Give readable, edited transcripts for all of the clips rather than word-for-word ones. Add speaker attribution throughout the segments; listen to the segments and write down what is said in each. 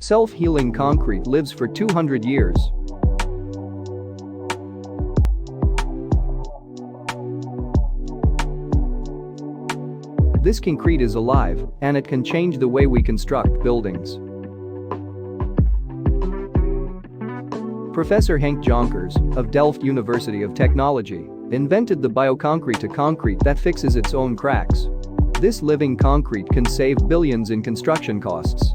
Speaker 1: Self-healing concrete lives for 200 years. This concrete is alive, and it can change the way we construct buildings. Professor Henk Jonkers, of Delft University of Technology, invented the bioconcrete, a concrete that fixes its own cracks. This living concrete can save billions in construction costs.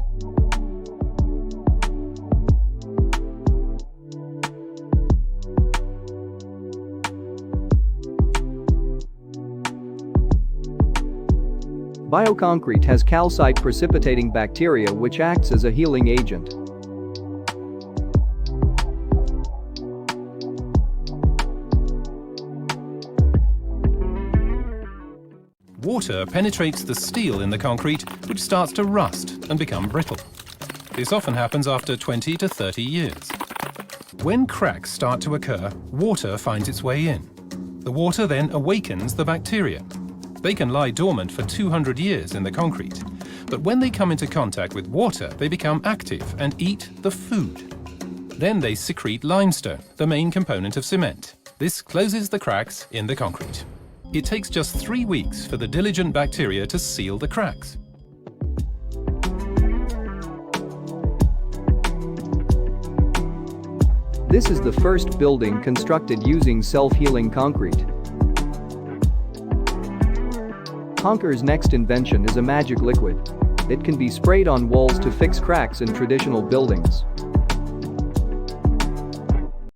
Speaker 1: Bioconcrete has calcite precipitating bacteria which acts as a healing agent.
Speaker 2: Water penetrates the steel in the concrete, which starts to rust and become brittle. This often happens after 20 to 30 years. When cracks start to occur, water finds its way in. The water then awakens the bacteria. They can lie dormant for 200 years in the concrete, but when they come into contact with water, they become active and eat the food. Then they secrete limestone, the main component of cement. This closes the cracks in the concrete. It takes just 3 weeks for the diligent bacteria to seal the cracks.
Speaker 1: This is the first building constructed using self-healing concrete. Jonkers' next invention is a magic liquid. It can be sprayed on walls to fix cracks in traditional buildings.